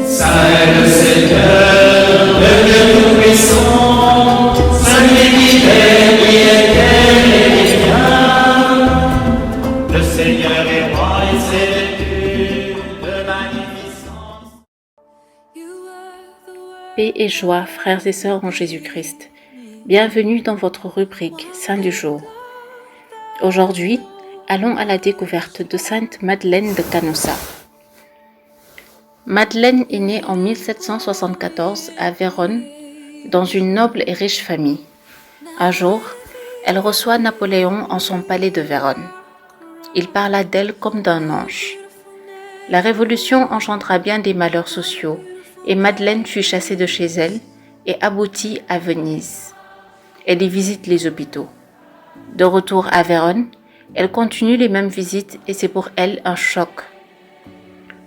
Saint le Seigneur, le Dieu Tout-Puissant, celui qui est, qui était et qui vient. Le Seigneur est roi et s'est vêtu de magnificence. Paix et joie, frères et sœurs en Jésus-Christ. Bienvenue dans votre rubrique Saint du jour. Aujourd'hui, allons à la découverte de Sainte Madeleine de Canossa. Madeleine est née en 1774 à Vérone, dans une noble et riche famille. Un jour, elle reçoit Napoléon en son palais de Vérone. Il parla d'elle comme d'un ange. La Révolution engendra bien des malheurs sociaux et Madeleine fut chassée de chez elle et aboutit à Venise. Elle y visite les hôpitaux. De retour à Vérone, elle continue les mêmes visites et c'est pour elle un choc.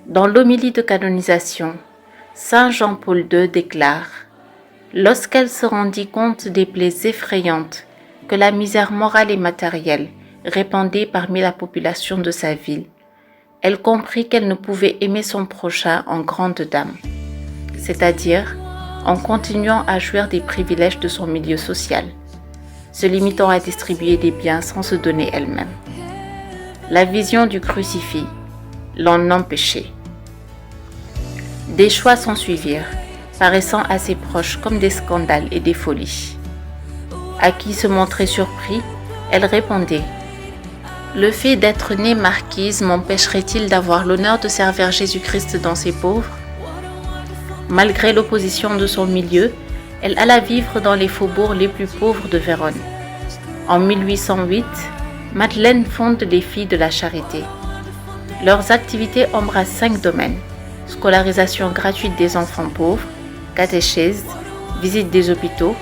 Dans l'homélie de canonisation, Saint Jean-Paul II déclare « Lorsqu'elle se rendit compte des plaies effrayantes que la misère morale et matérielle répandait parmi la population de sa ville, elle comprit qu'elle ne pouvait aimer son prochain en grande dame, c'est-à-dire en continuant à jouir des privilèges de son milieu social, se limitant à distribuer des biens sans se donner elle-même. La vision du crucifix l'en empêchait. Des choix s'ensuivirent, paraissant à ses proches comme des scandales et des folies. À qui se montrait surpris, elle répondait « Le fait d'être née marquise m'empêcherait-il d'avoir l'honneur de servir Jésus-Christ dans ses pauvres ?» Malgré l'opposition de son milieu, elle alla vivre dans les faubourgs les plus pauvres de Vérone. En 1808, Madeleine fonde les Filles de la Charité. Leurs activités embrassent 5 domaines: scolarisation gratuite des enfants pauvres, catéchèse, visite des hôpitaux,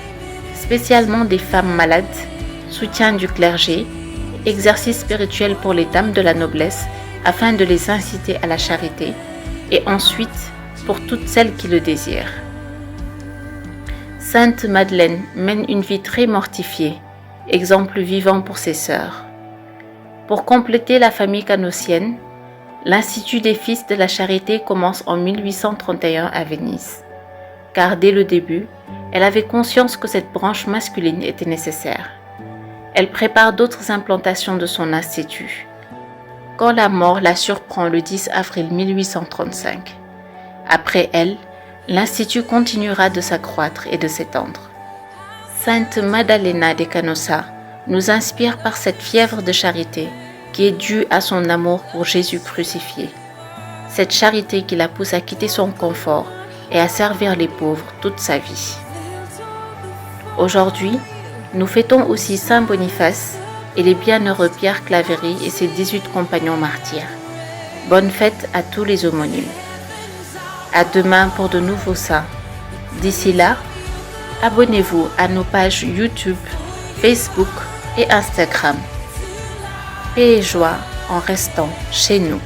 spécialement des femmes malades, soutien du clergé, exercice spirituel pour les dames de la noblesse afin de les inciter à la charité, et ensuite pour toutes celles qui le désirent. Sainte Madeleine mène une vie très mortifiée, exemple vivant pour ses sœurs. Pour compléter la famille canossienne, l'Institut des Fils de la Charité commence en 1831 à Venise, car dès le début, elle avait conscience que cette branche masculine était nécessaire. Elle prépare d'autres implantations de son institut, quand la mort la surprend le 10 avril 1835. Après elle, l'Institut continuera de s'accroître et de s'étendre. Sainte Maddalena de Canossa nous inspire par cette fièvre de charité qui est due à son amour pour Jésus crucifié. Cette charité qui la pousse à quitter son confort et à servir les pauvres toute sa vie. Aujourd'hui, nous fêtons aussi Saint Boniface et les bienheureux Pierre Claverie et ses 18 compagnons martyrs. Bonne fête à tous les homonymes. À demain pour de nouveaux saints. D'ici là, abonnez-vous à nos pages YouTube, Facebook et Instagram. Paix et joie en restant chez nous.